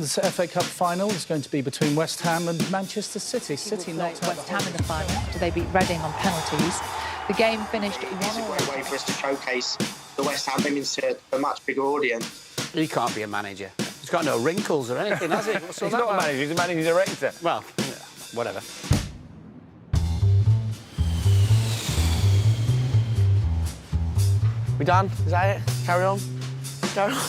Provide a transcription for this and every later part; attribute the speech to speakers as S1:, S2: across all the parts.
S1: Women's FA Cup final is going to be between West Ham and Manchester City. City knocked out
S2: West Ham in the final after they beat Reading on penalties. The game finished 1-1.
S3: It's a great way for us to showcase the West Ham women's to a much bigger audience.
S4: He can't be a manager. He's got no wrinkles or anything, has he?
S5: He's not a manager, he's a managing director.
S4: Well, whatever.
S5: We done? Is that it? Carry on? Carry on.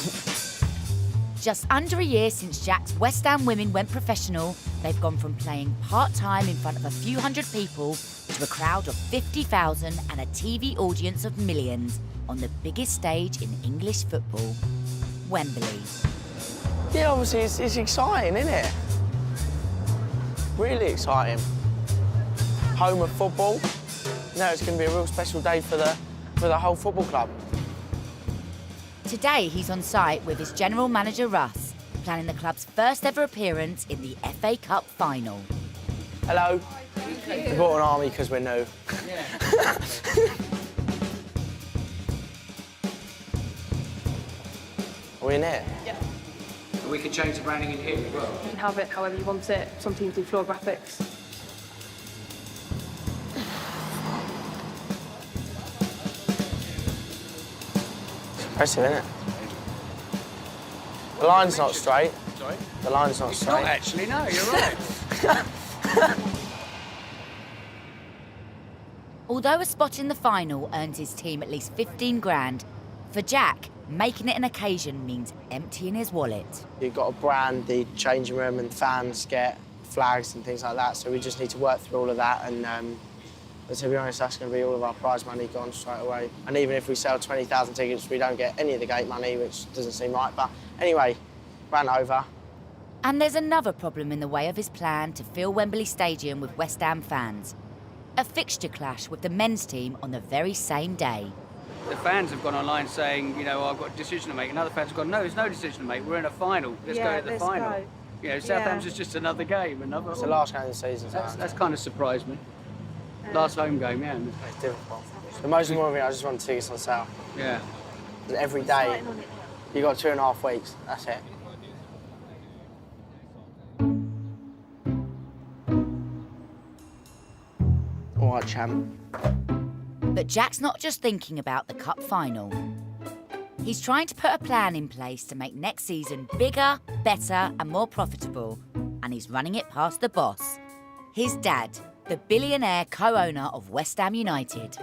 S6: Just under a year since Jack's West Ham women went professional, they've gone from playing part-time in front of a few hundred people to a crowd of 50,000 and a TV audience of millions on the biggest stage in English football, Wembley.
S5: Yeah, obviously it's exciting, isn't it? Really exciting. Home of football. You know, it's going to be a real special day for the whole football club.
S6: Today, he's on site with his general manager, Russ, planning the club's first ever appearance in the FA Cup final.
S5: Hello. We brought an army because we're new. Are we in here?
S7: Yeah.
S4: We can change the branding in here as well.
S7: You can have it however you want it. Some teams do floor graphics.
S5: Impressive, isn't it? The line's not straight.
S4: Sorry?
S5: The line's not straight.
S4: Not actually, no, you're right.
S6: Although a spot in the final earns his team at least 15 grand, for Jack, making it an occasion means emptying his wallet.
S5: You've got to brand the changing room and fans get flags and things like that, so we just need to work through all of that and but to be honest, that's going to be all of our prize money gone straight away. And even if we sell 20,000 tickets, we don't get any of the gate money, which doesn't seem right. But anyway, ran over.
S6: And there's another problem in the way of his plan to fill Wembley Stadium with West Ham fans. A fixture clash with the men's team on the very same day.
S4: The fans have gone online saying, you know, I've got a decision to make. And other fans have gone, no, there's no decision to make. We're in a final. Let's go to the final.
S7: Go.
S4: You know, Southampton's just another game.
S5: It's the last game of the season. So
S4: That's kind of surprised me. Last home game, yeah.
S5: it's difficult. The most important thing, I just want tickets on sale.
S4: Yeah.
S5: And every day, you got 2.5 weeks. That's it. All right, champ.
S6: But Jack's not just thinking about the cup final. He's trying to put a plan in place to make next season bigger, better and more profitable. And he's running it past the boss, his dad, the billionaire co-owner of West Ham United.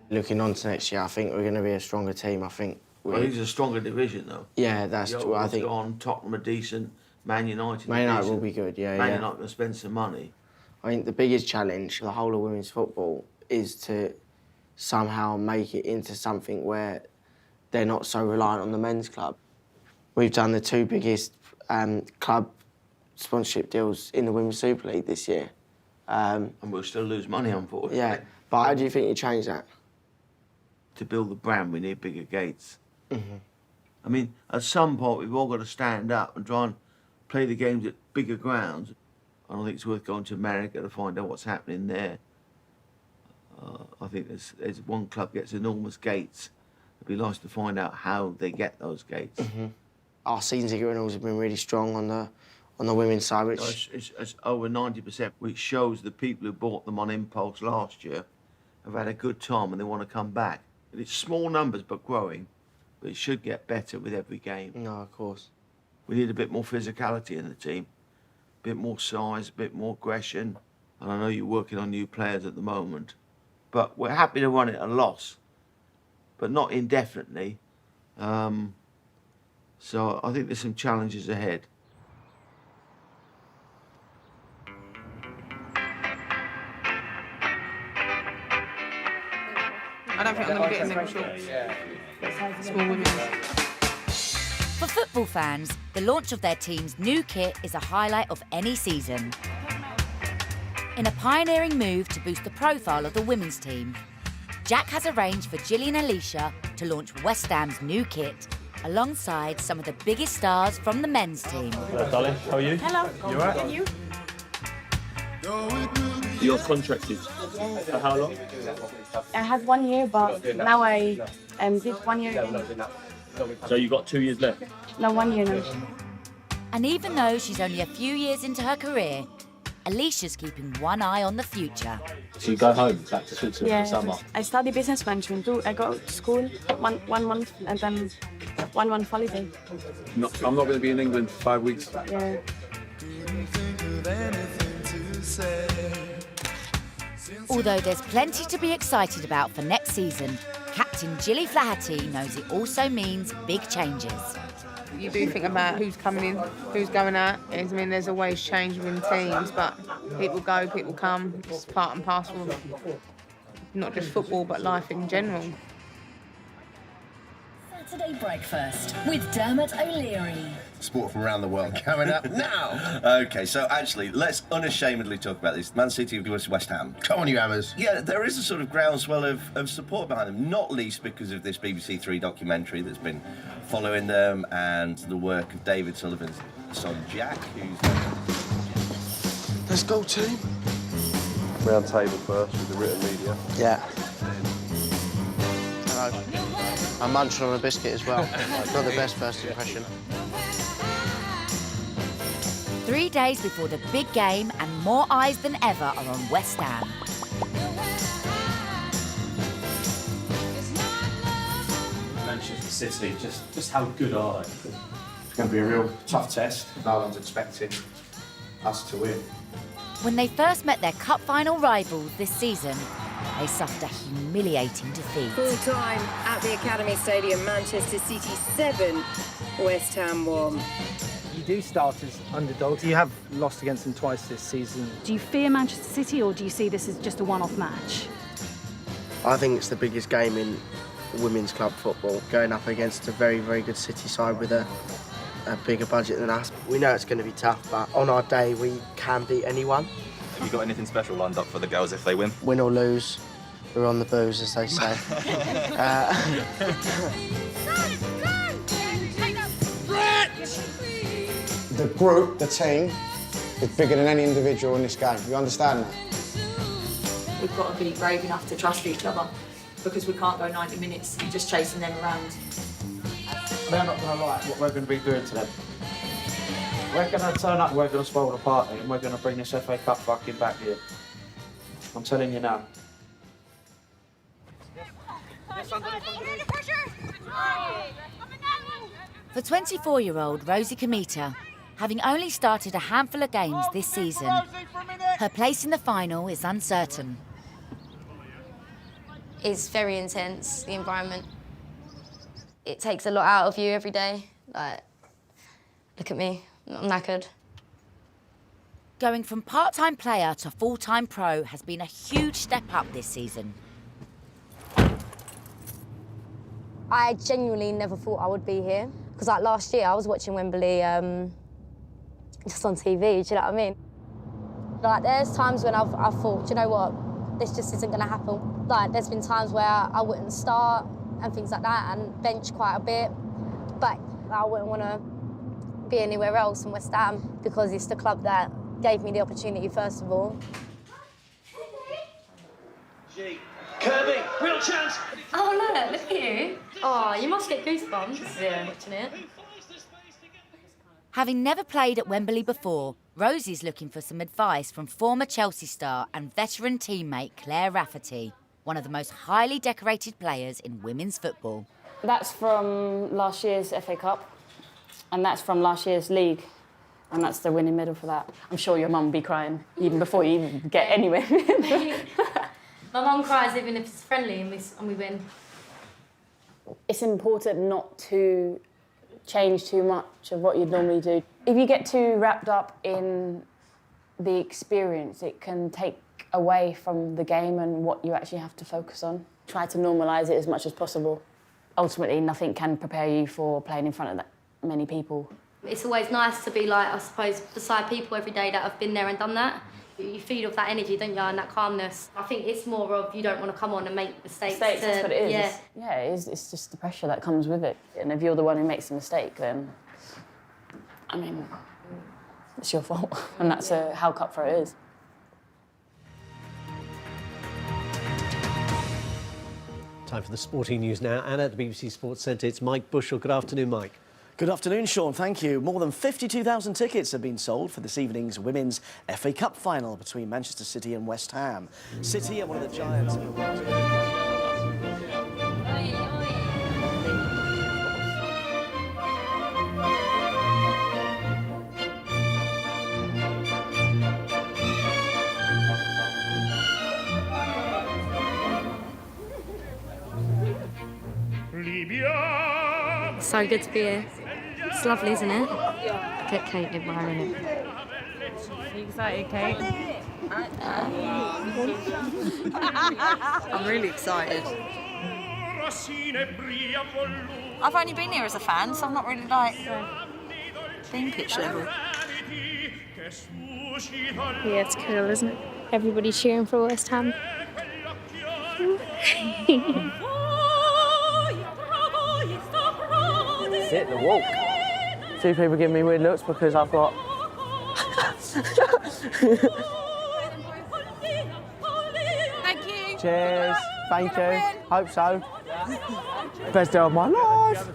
S5: Looking on to next year, I think we're going to be a stronger team. I think.
S8: Well, he's a stronger division, though.
S5: Yeah, that's what I think.
S8: On Tottenham are decent. Man United.
S5: Man United will be good. Yeah,
S8: Man
S5: yeah.
S8: United going to spend some money.
S5: I think the biggest challenge for the whole of women's football is to somehow make it into something where they're not so reliant on the men's club. We've done the 2 biggest club sponsorship deals in the Women's Super League this year.
S8: And we'll still lose money, unfortunately.
S5: Yeah, but how do you think you change that?
S8: To build the brand, we need bigger gates. I mean, at some point, we've all got to stand up and try and play the games at bigger grounds. I don't think it's worth going to America to find out what's happening there. I think there's one club gets enormous gates. It'd be nice to find out how they get those gates.
S5: Our season ticket renewals have been really strong on the women's side, which...
S8: It's over 90%, which shows the people who bought them on impulse last year have had a good time and they want to come back. And it's small numbers, but growing. But it should get better with every game.
S5: No, of course.
S8: We need a bit more physicality in the team, a bit more size, a bit more aggression. And I know you're working on new players at the moment, but we're happy to run it at a loss, but not indefinitely. So I think there's some challenges ahead.
S7: I don't think I'm going to get in them shorts. Small women.
S6: For football fans, the launch of their team's new kit is a highlight of any season. In a pioneering move to boost the profile of the women's team, Jack has arranged for Gillian Alicia to launch West Ham's new kit alongside some of the biggest stars from the men's team.
S9: Hello, darling. How are you?
S7: Hello.
S9: You all right?
S7: And you?
S9: You're contracted for how long?
S7: I had 1 year, but now I did 1 year again.
S9: So you've got 2 years left?
S7: No, 1 year now.
S6: And even though she's only a few years into her career, Alicia's keeping one eye on the future.
S9: So you go home, back to Switzerland for summer?
S7: I study business management too. I go to school one month and then 1 month holiday.
S9: No, I'm not going to be in England for 5 weeks.
S7: Yeah.
S6: Although there's plenty to be excited about for next season, Captain Gilly Flaherty knows it also means big changes.
S7: You do think about who's coming in, who's going out. I mean, there's always change within teams, but people go, people come. It's part and parcel of not just football, but life in general.
S10: Saturday Breakfast with Dermot O'Leary.
S11: Sport from around the world coming up now. OK, so actually, let's unashamedly talk about this. Man City versus West Ham. Come on, you Hammers. Yeah, there is a sort of groundswell of support behind them, not least because of this BBC Three documentary that's been following them and the work of David Sullivan's son Jack, who's...
S5: Let's go, team.
S9: Round table first with the written media.
S5: Yeah. Hello. I'm munching on a biscuit as well. Not the best first impression.
S6: 3 days before the big game and more eyes than ever are on West Ham.
S12: Manchester City, just how good are they? It's going to be a real tough test. No one's expecting us to win.
S6: When they first met their cup final rivals this season, they suffered a humiliating defeat.
S10: Full time at the Academy Stadium, Manchester City 7, West Ham 1.
S1: You do start as underdogs. You have lost against them twice this season.
S13: Do you fear Manchester City, or do you see this as just a one-off match?
S5: I think it's the biggest game in women's club football, going up against a very, very good City side with a bigger budget than us. We know it's going to be tough, but on our day, we can beat anyone.
S14: Have you got anything special lined up for the girls if they win?
S5: Win or lose, we're on the booze, as they say.
S15: The group, the team, is bigger than any individual in this game. You understand that?
S16: We've got to be brave enough to trust each other, because we can't go 90 minutes just chasing them around.
S12: They're not going to like what we're going to be doing to them. We're going to turn up, we're going to spoil the party, and we're going to bring this FA Cup fucking back here. I'm telling you now.
S6: For 24-year-old Rosie Comita, having only started a handful of games this season, her place in the final is uncertain.
S17: It's very intense, the environment. It takes a lot out of you every day. Like, look at me, I'm knackered.
S6: Going from part-time player to full-time pro has been a huge step up this season.
S17: I genuinely never thought I would be here. Because like last year, I was watching Wembley just on TV, do you know what I mean? Like, there's times when I've thought, do you know what, this just isn't going to happen. Like, there's been times where I wouldn't start and things like that, and bench quite a bit. But I wouldn't want to be anywhere else than West Ham, because it's the club that gave me the opportunity, first of all.
S18: Kirby, real chance!
S17: Oh, look at you. Oh, you must get goosebumps watching it.
S6: Having never played at Wembley before, Rosie's looking for some advice from former Chelsea star and veteran teammate Claire Rafferty, one of the most highly decorated players in women's football.
S19: That's from last year's FA Cup, and that's from last year's league, and that's the winning medal for that. I'm sure your mum will be crying even before you even get anywhere.
S17: My mum cries even if it's friendly and we win.
S19: It's important not to change too much of what you'd normally do. If you get too wrapped up in the experience, it can take away from the game and what you actually have to focus on. Try to normalise it as much as possible. Ultimately, nothing can prepare you for playing in front of that many people.
S17: It's always nice to be, like, I suppose, beside people every day that have been there and done that. You feed off that energy, don't you, and that calmness. I think it's more of you don't want to come on and make mistakes.
S19: That's what it is. Yeah, it is. It's just the pressure that comes with it. And if you're the one who makes a mistake, then, I mean, it's your fault. And that's how cutthroat it is.
S20: Time for the sporting news now. And at the BBC Sports Centre, it's Mike Bushell. Good afternoon, Mike. Good afternoon, Sean. Thank you. More than 52,000 tickets have been sold for this evening's Women's FA Cup final between Manchester City and West Ham. City are one of the giants of the world.
S21: So good to be here. It's lovely, isn't it? Get Kate admiring it.
S7: Are you excited, Kate?
S2: I'm really excited. I've only been here as a fan, so I'm not really like being pitch level.
S21: Yeah, it's cool, isn't it? Everybody cheering for West Ham.
S5: Sit the walk. Two people giving me weird looks because I've got.
S7: Thank you.
S5: Cheers. Thank you. Hope so. Best day of my life.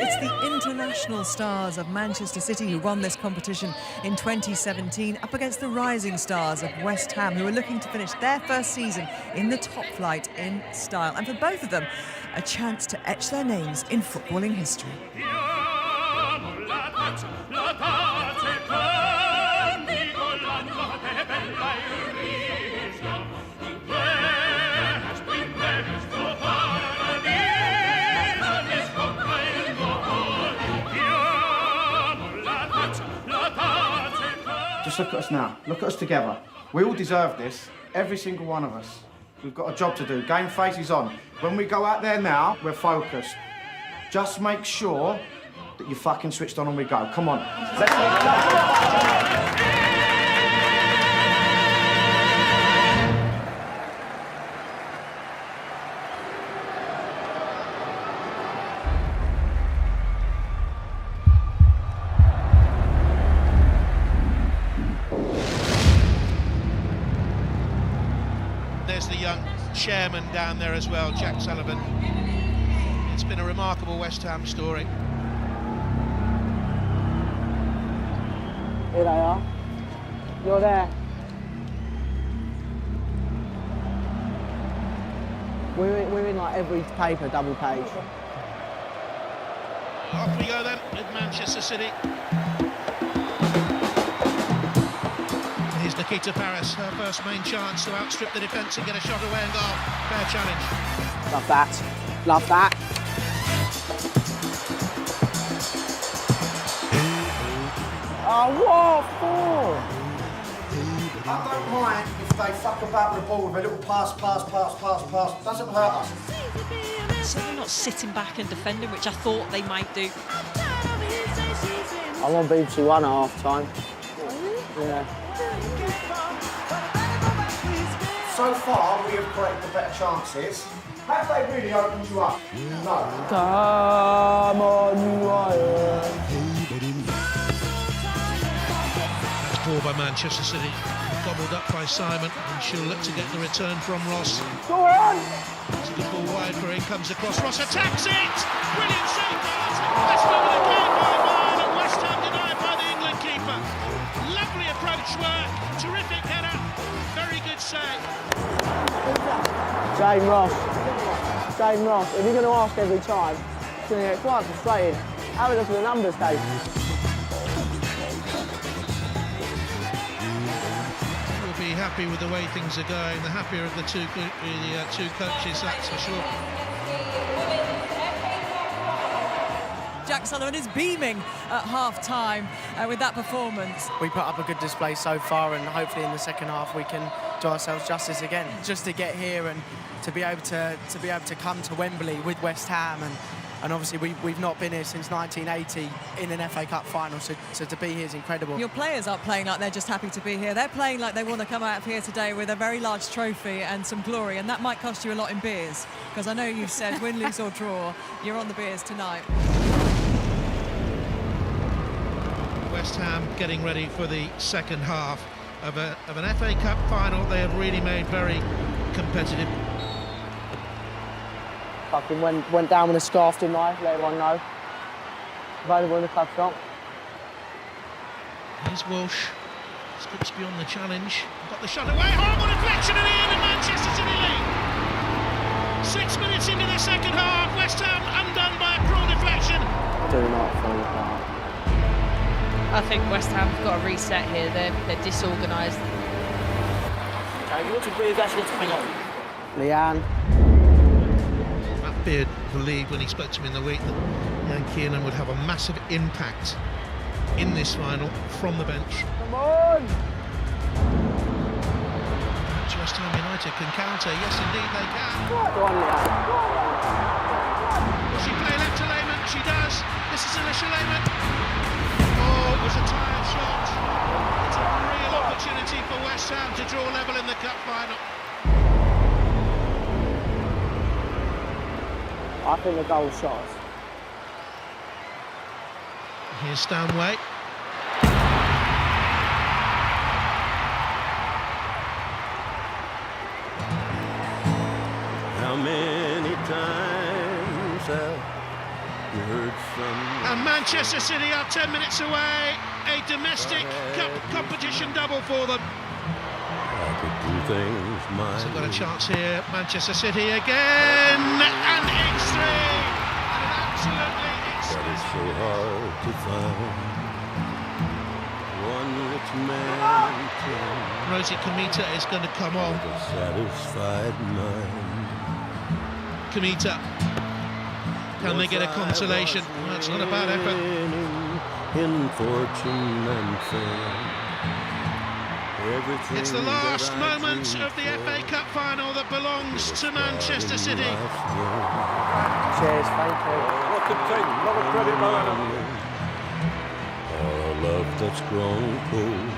S22: It's the international stars of Manchester City who won this competition in 2017 up against the rising stars of West Ham who are looking to finish their first season in the top flight in style. And for both of them, a chance to etch their names in footballing history.
S12: Just look at us now. Look at us together. We all deserve this. Every single one of us. We've got a job to do. Game face is on. When we go out there now, we're focused. Just make sure that you're fucking switched on and we go. Come on. Let's go.
S23: There's the young chairman down there as well, Jack Sullivan. It's been a remarkable West Ham story.
S5: Here they are. You're there. We're in like every paper, double page.
S23: Off we go then with Manchester City. Here's Nikita Paris, her first main chance to outstrip the defence and get a shot away and goal. Fair challenge.
S5: Love that. Love that. Oh, what for?
S12: I don't mind if they fuck about with the ball with a little pass. Doesn't hurt us.
S24: Certainly not sitting back and defending, which I thought they might do.
S5: I'm on BBC One at half time. Yeah.
S12: So far, we have created the better chances. Have they really opened you up? No.
S5: Come on, Ryan.
S23: That's ball by Manchester City, gobbled up by Simon, and she'll look to get the return from Ross.
S5: Go on!
S23: It's a good ball wide where he comes across. Ross attacks it! Brilliant save! Best moment of the game by Ryan, and West Ham denied by the England keeper. Lovely approach work, terrific header, very good save.
S5: Shane Ross. Shane Ross. If you're going to ask every time, it's going to get quite frustrating. Have a look at the numbers, Dave.
S23: We'll be happy with the way things are going. The happier of the two coaches, that's for sure.
S22: Jack Sullivan is beaming at half-time with that performance.
S5: We put up a good display so far, and hopefully in the second half we can do ourselves justice again. Just to get here and to be able to come to Wembley with West Ham, and obviously we've not been here since 1980 in an FA Cup final, so to be here is incredible.
S22: Your players aren't playing like they're just happy to be here. They're playing like they want to come out of here today with a very large trophy and some glory, and that might cost you a lot in beers, because I know you've said win, lose or draw, you're on the beers tonight.
S23: West Ham getting ready for the second half of an FA Cup final. They have really made very competitive.
S5: Fucking went down with a scarf, didn't I? Let everyone know. Available in the club shop.
S23: Here's Walsh. Skips beyond the challenge. Got the shot away. Horrible deflection in the end of Manchester City lead. 6 minutes into the second half. West Ham undone by a cruel deflection.
S5: Do not fall apart.
S16: I think West Ham's got a reset here. They're disorganised.
S5: Leanne.
S23: Matt Beard believed when he spoke to me in the week that Jan Kiernan would have a massive impact in this final from the bench.
S5: Come on!
S23: Perhaps West Ham United can counter. Yes, indeed they can.
S5: Go on, Leanne.
S23: Will she play left to Lehmann? She does. This is Alicia Lehmann. Oh, it was a tired shot. It's a real opportunity for West Ham to draw level in the cup final.
S5: I think the goal shot.
S23: Here's Stanway.
S3: How many times have you heard some?
S23: And Manchester City are 10 minutes away. A domestic cup competition double for them.
S3: I could do things my
S23: So got a chance here. Manchester City again, and it's three. And an absolutely
S3: But it's so hard to find one rich man can
S23: Rosie Kamita is going to come on.
S3: a satisfied mind.
S23: Kamita. Can they get a consolation? Well, it's not a bad effort.
S3: In fortune and fame. Everything
S23: It's the last moment of the FA Cup final that belongs to Manchester City.
S5: Cheers, thank you.
S9: What to take? A lot of credit, Moana.
S3: Or a love that's grown cold.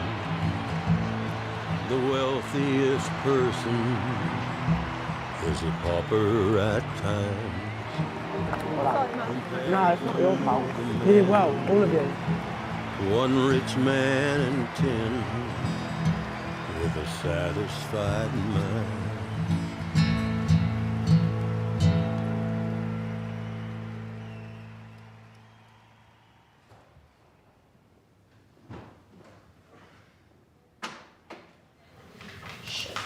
S3: The wealthiest person is a pauper at times.
S5: No, it's not your fault. You did well, all of you.
S3: One rich man and 10 with a satisfied mind.
S16: Shit.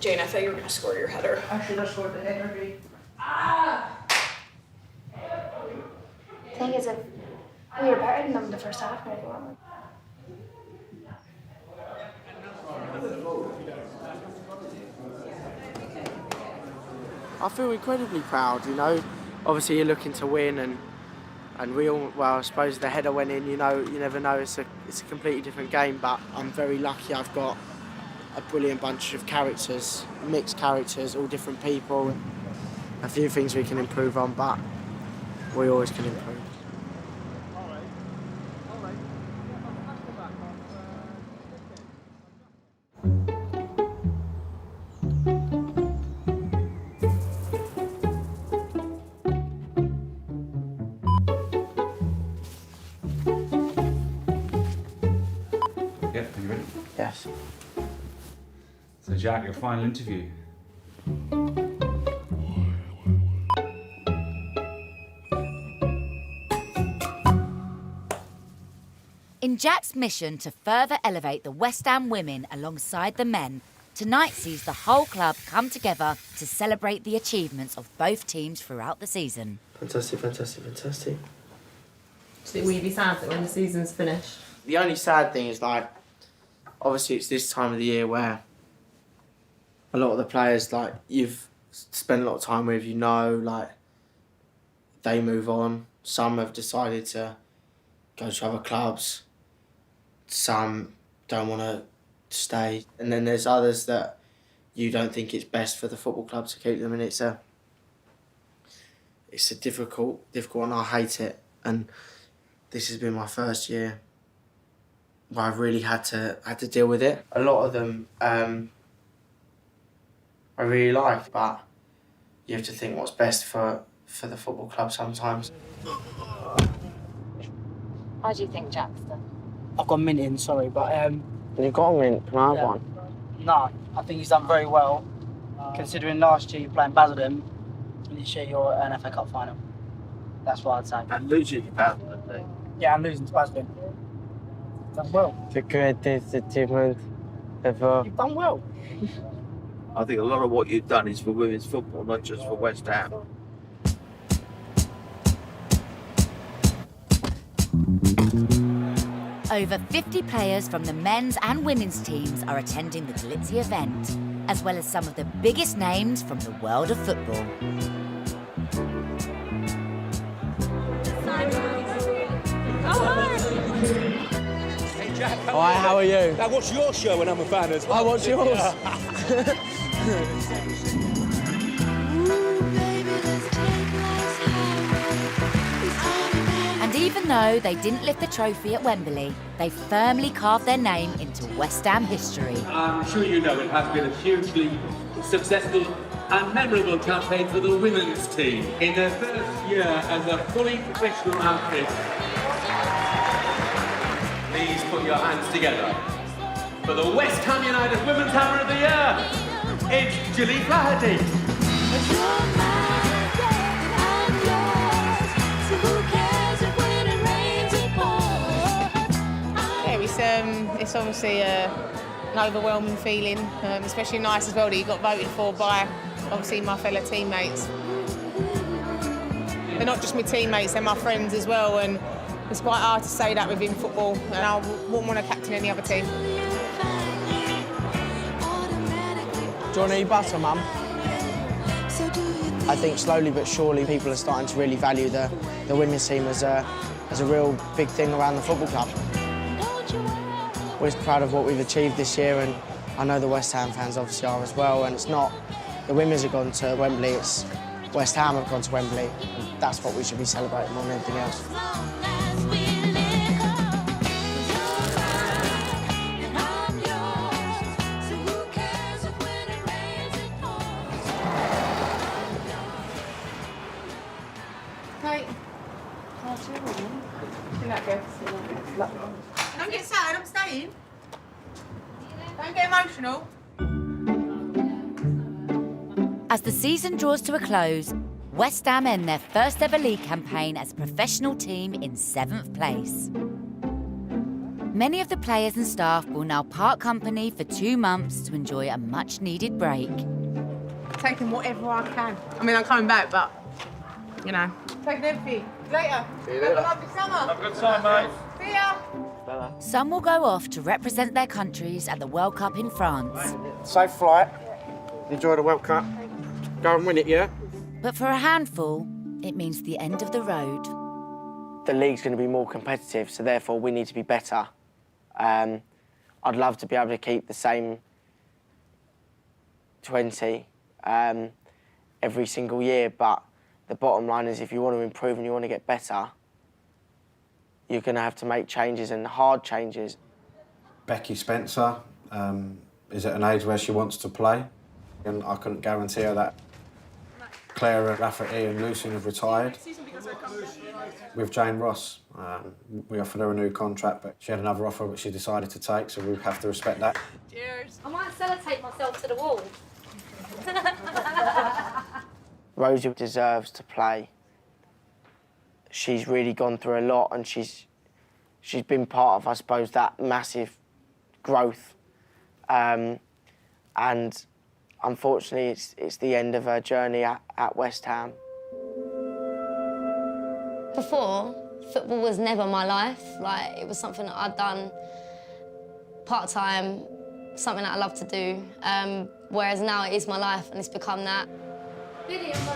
S16: Jane, I thought you were going to score your header.
S5: I should have scored the header.
S4: The thing is, if we were better than them the first half, maybe we weren't.
S5: I feel incredibly proud, you know. Obviously you're looking to win and we all, well, I suppose the header went in, you know, you never know, it's a completely different game, but I'm very lucky I've got a brilliant bunch of characters, mixed characters, all different people. A few things we can improve on, but we always can improve.
S8: Yeah, are you ready?
S5: Yes.
S8: So Jack, your final interview.
S6: In Jack's mission to further elevate the West Ham women alongside the men, tonight sees the whole club come together to celebrate the achievements of both teams throughout the season.
S5: Fantastic, fantastic, fantastic.
S7: Will you be sad that when the season's finished?
S5: The only sad thing is, like, obviously it's this time of the year where a lot of the players, like, you've spent a lot of time with, you know, like, they move on. Some have decided to go to other clubs. Some don't want to stay. And then there's others that you don't think it's best for the football club to keep them, and it's a difficult one. I hate it. And this has been my first year where I've really had to deal with it. A lot of them I really like, but you have to think what's best for the football club sometimes.
S21: How do you think Jack's done?
S5: I've got mint in, sorry, but... You've got a mint, can I have one? No, I think he's done very well.
S1: considering last year you're playing Basildon, and this year you're at an FA Cup final. That's what I'd say.
S10: And losing to Basildon, I think.
S1: Yeah, and losing to Basildon. Done well.
S5: The greatest achievement ever.
S1: You've done well.
S10: I think a lot of what you've done is for women's football, not just for West Ham.
S6: Over 50 players from the men's and women's teams are attending the glitzy event, as well as some of the biggest names from the world of football.
S5: Hi, how are you?
S11: I watch your show when I'm a fan as well.
S5: I watch yours.
S6: And even though they didn't lift the trophy at Wembley, they firmly carved their name into West Ham history.
S11: I'm sure you know it has been a hugely successful and memorable campaign for the women's team in their first year as a fully professional outfit. Please put your hands together for the West Ham United Women's Hammer of the Year. It's Gilly Flaherty.
S7: Yeah, it's obviously an overwhelming feeling, especially nice as well that you got voted for by obviously my fellow teammates. They're not just my teammates, they're my friends as well, and it's quite hard to say that within football, and I wouldn't want to captain any other team.
S5: Do you want any butter, Mum? I think slowly but surely people are starting to really value the women's team as a real big thing around the football club. We're proud of what we've achieved this year, and I know the West Ham fans obviously are as well, and it's not the women's have gone to Wembley, it's West Ham have gone to Wembley, and that's what we should be celebrating more than anything else.
S7: Don't get sad, I'm staying. Don't get emotional.
S6: As the season draws to a close, West Ham end their first ever league campaign as a professional team in 7th place. Many of the players and staff will now part company for 2 months to enjoy a much needed break.
S7: Taking whatever I can. I mean, I'm coming back, but, you know. Taking everything. Later.
S10: See you later.
S7: Have a lovely summer.
S10: Have a good time, mate.
S7: See ya.
S6: Some will go off to represent their countries at the World Cup in France.
S12: Safe flight. Enjoy the World Cup. Go and win it, yeah?
S6: But for a handful, it means the end of the road.
S5: The league's going to be more competitive, so therefore we need to be better. I'd love to be able to keep the same 20 every single year, but the bottom line is if you want to improve and you want to get better, you're going to have to make changes, and hard changes.
S12: Becky Spencer is at an age where she wants to play, and I couldn't guarantee her that. Clara Rafferty and Lucian have retired. With Jane Ross, we offered her a new contract, but she had another offer which she decided to take, so we have to respect that.
S21: Cheers. I might sellotape myself to the wall.
S5: Rosie deserves to play. She's really gone through a lot, and she's been part of, I suppose, that massive growth. And unfortunately, it's the end of her journey at West Ham.
S17: Before, football was never my life. Like, it was something that I'd done part-time, something that I love to do. Whereas now it is my life, and it's become that.
S21: Lily, I'm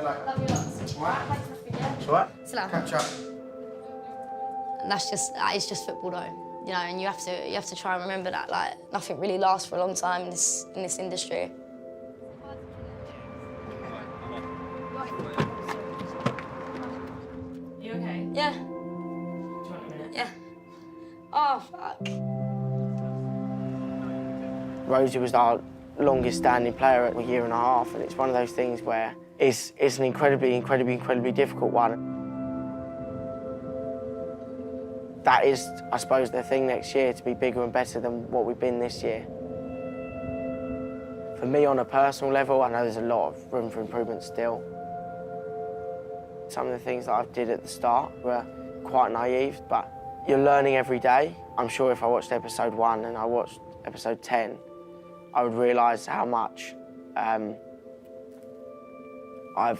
S21: right. Love you lots.
S12: It's all right. Catch up.
S17: And that is just football, though. You know, and you have to try and remember that, like, nothing really lasts for a long time in this industry.
S21: You okay?
S17: Yeah.
S21: Do you want a minute?
S17: Yeah. Oh, fuck.
S5: Rosie was our longest standing player at a year and a half, and it's one of those things where it's an incredibly difficult one. That is, I suppose, the thing next year, to be bigger and better than what we've been this year. For me, on a personal level, I know there's a lot of room for improvement still. Some of the things that I did at the start were quite naive, but you're learning every day. I'm sure if I watched episode 1 and I watched episode 10, I would realise how much I've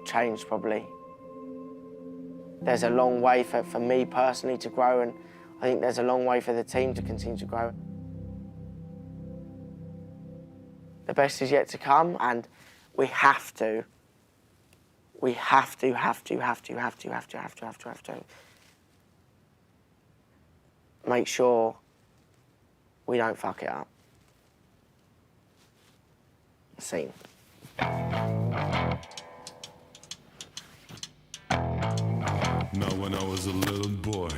S5: changed probably. There's a long way for me personally to grow, and I think there's a long way for the team to continue to grow. The best is yet to come, and we have to make sure we don't fuck it up. Scene.
S3: Now when I was a little boy,